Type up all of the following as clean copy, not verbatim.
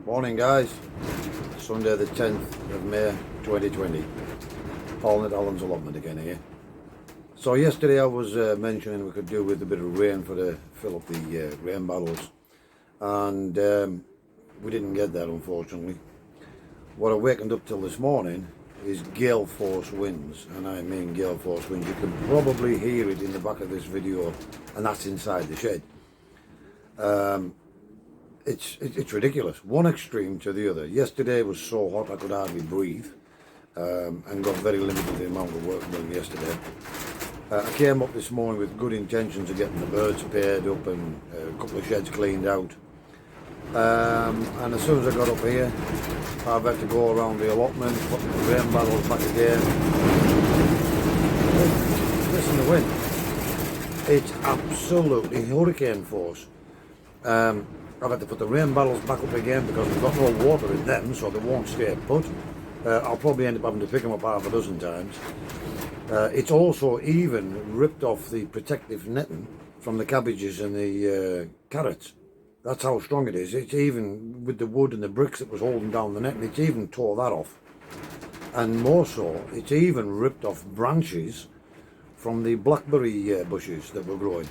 Morning guys, Sunday the 10th of May 2020, Paul at Alan's Allotment again here. So yesterday I was mentioning we could do with a bit of rain for to fill up the rain barrels, and we didn't get that unfortunately. What I wakened up till this morning is Gale Force Winds, and I mean Gale Force Winds. You can probably hear it in the back of this video, and that's inside the shed. It's ridiculous, one extreme to the other. Yesterday was so hot I could hardly breathe, and got very limited the amount of work done yesterday. I came up this morning with good intentions of getting the birds paired up and a couple of sheds cleaned out, and as soon as I got up here I've had to go around the allotment, put the rain barrels back again. Listen to the wind, it's absolutely hurricane force. I've had to put the rain barrels back up again because we've got no water in them, so they won't stay put. I'll probably end up having to pick them up half a dozen times. It's also even ripped off the protective netting from the cabbages and the carrots. That's how strong it is. It's even with the wood and the bricks that was holding down the netting, it's even tore that off. And more so, it's even ripped off branches from the blackberry bushes that were growing.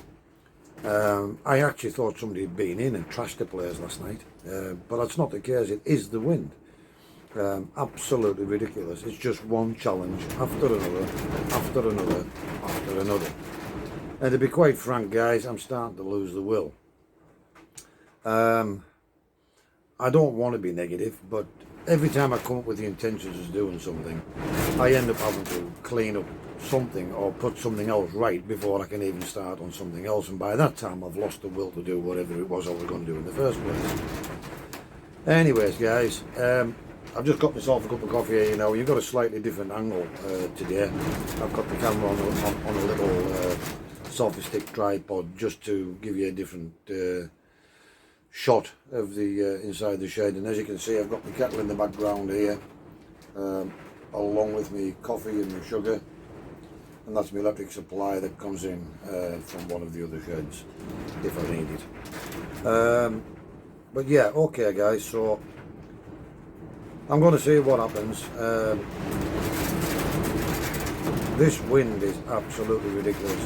I actually thought somebody had been in and trashed the place last night, but that's not the case. It is the wind. Absolutely ridiculous. It's just one challenge after another, after another, after another. And to be quite frank guys, I'm starting to lose the will. I don't want to be negative, but every time I come up with the intentions of doing something, I end up having to clean up something or put something else right before I can even start on something else, and by that time I've lost the will to do whatever it was I was going to do in the first place. Anyways guys, I've just got myself a cup of coffee here. You know, you've got a slightly different angle today. I've got the camera on a little selfie stick tripod just to give you a different shot of the inside the shed, and as you can see I've got my kettle in the background here, along with me coffee and my sugar, and that's my electric supply that comes in from one of the other sheds if I need it. But yeah, okay guys, so I'm going to see what happens. This wind is absolutely ridiculous.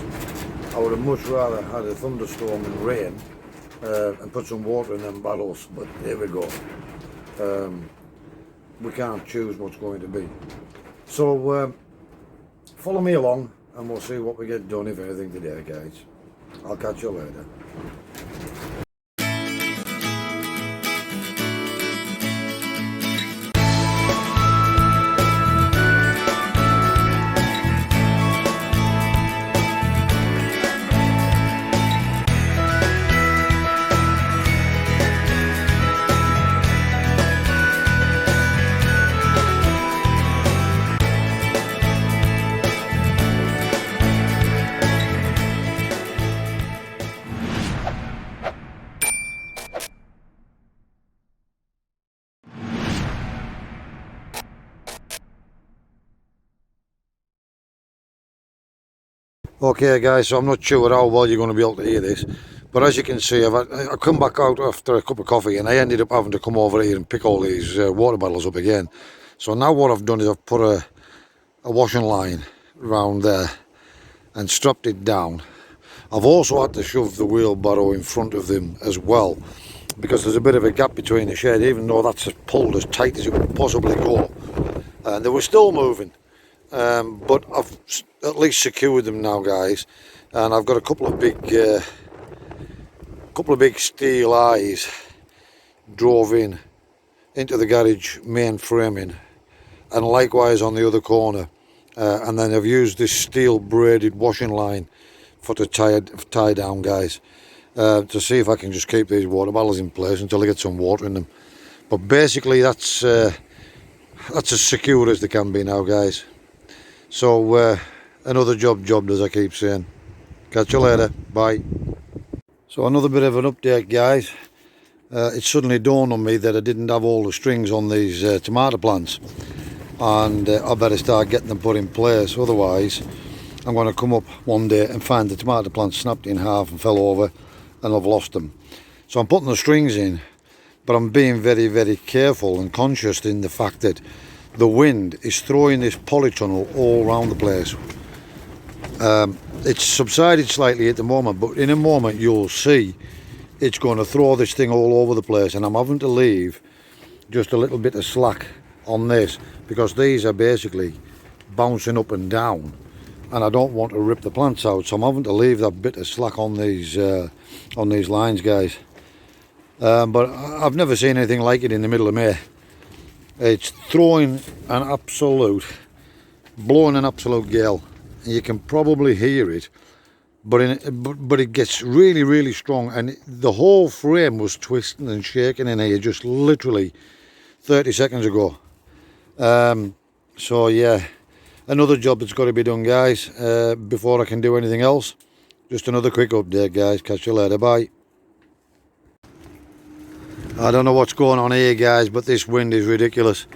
I would have much rather had a thunderstorm and rain and put some water in them barrels, but there we go. We can't choose what's going to be. So follow me along and we'll see what we get done, if anything, today guys. I'll catch you later. Okay guys, so I'm not sure how well you're going to be able to hear this, but as you can see I've come back out after a cup of coffee and I ended up having to come over here and pick all these water bottles up again. So now what I've done is I've put a washing line around there and strapped it down. I've also had to shove the wheelbarrow in front of them as well, because there's a bit of a gap between the shed, even though that's pulled as tight as it would possibly go, and they were still moving. But I've at least secured them now guys, and I've got a couple of big steel eyes drove into the garage main framing, and likewise on the other corner, and then I've used this steel braided washing line for to tie down guys, to see if I can just keep these water bottles in place until I get some water in them. But basically that's as secure as they can be now guys. So another job as I keep saying. Catch you later, bye. So another bit of an update guys. It suddenly dawned on me that I didn't have all the strings on these tomato plants, and I better start getting them put in place, otherwise I'm going to come up one day and find the tomato plants snapped in half and fell over and I've lost them. So I'm putting the strings in but I'm being very, very careful and conscious in the fact that the wind is throwing this polytunnel all around the place. It's subsided slightly at the moment, but in a moment you'll see it's going to throw this thing all over the place, and I'm having to leave just a little bit of slack on this because these are basically bouncing up and down, and I don't want to rip the plants out, so I'm having to leave that bit of slack on these lines, guys. But I've never seen anything like it in the middle of May. It's blowing an absolute gale. You can probably hear it, but it gets really, really strong, and the whole frame was twisting and shaking in here just literally 30 seconds ago. So yeah, another job that's got to be done, guys, before I can do anything else. Just another quick update, guys. Catch you later. Bye. I don't know what's going on here, guys, but this wind is ridiculous.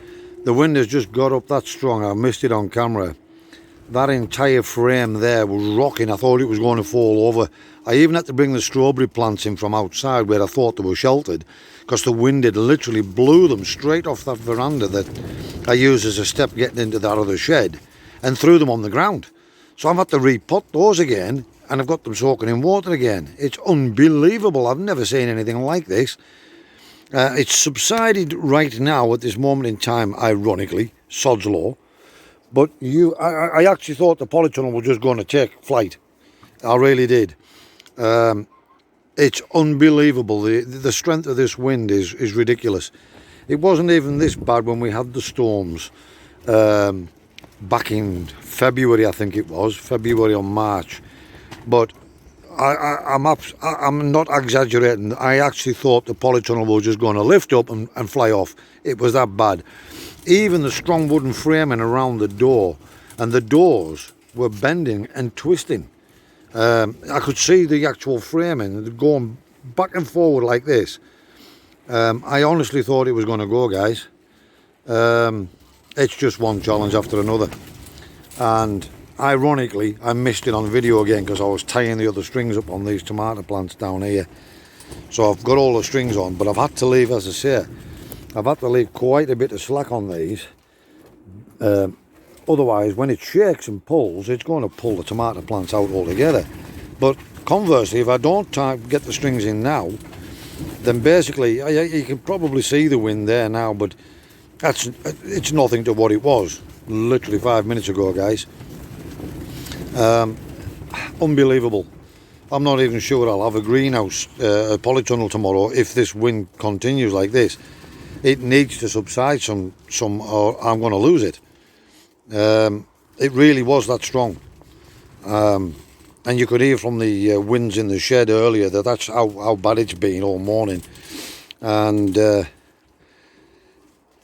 The wind has just got up that strong. I missed it on camera. That entire frame there was rocking. I thought it was going to fall over. I even had to bring the strawberry plants in from outside where I thought they were sheltered, because the wind had literally blew them straight off that veranda that I use as a step getting into that other shed and threw them on the ground. So I've had to repot those again, and I've got them soaking in water again. It's unbelievable. I've never seen anything like this. It's subsided right now at this moment in time, ironically, sod's law. But I actually thought the polytunnel was just going to take flight. I really did. It's unbelievable. The strength of this wind is ridiculous. It wasn't even this bad when we had the storms back in February, I think it was, February or March. But I'm not exaggerating. I actually thought the polytunnel was just going to lift up and fly off. It was that bad. Even the strong wooden framing around the door, and the doors were bending and twisting. I could see the actual framing going back and forward like this. I honestly thought it was going to go, guys. It's just one challenge after another. And ironically, I missed it on video again because I was tying the other strings up on these tomato plants down here. So I've got all the strings on, but I've had to leave, as I say, I've had to leave quite a bit of slack on these. Otherwise, when it shakes and pulls, it's going to pull the tomato plants out altogether. But conversely, if I don't get the strings in now, then basically, you can probably see the wind there now, but it's nothing to what it was literally 5 minutes ago, guys. Unbelievable. I'm not even sure I'll have a greenhouse, a polytunnel tomorrow if this wind continues like this. It needs to subside some or I'm going to lose it. It really was that strong. And you could hear from the winds in the shed earlier that that's how bad it's been all morning. And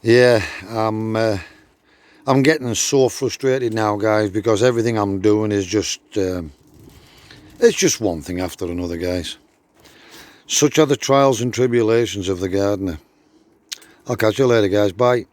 yeah, I'm getting so frustrated now, guys, because everything I'm doing is just it's just one thing after another, guys. Such are the trials and tribulations of the gardener. I'll catch you later, guys. Bye.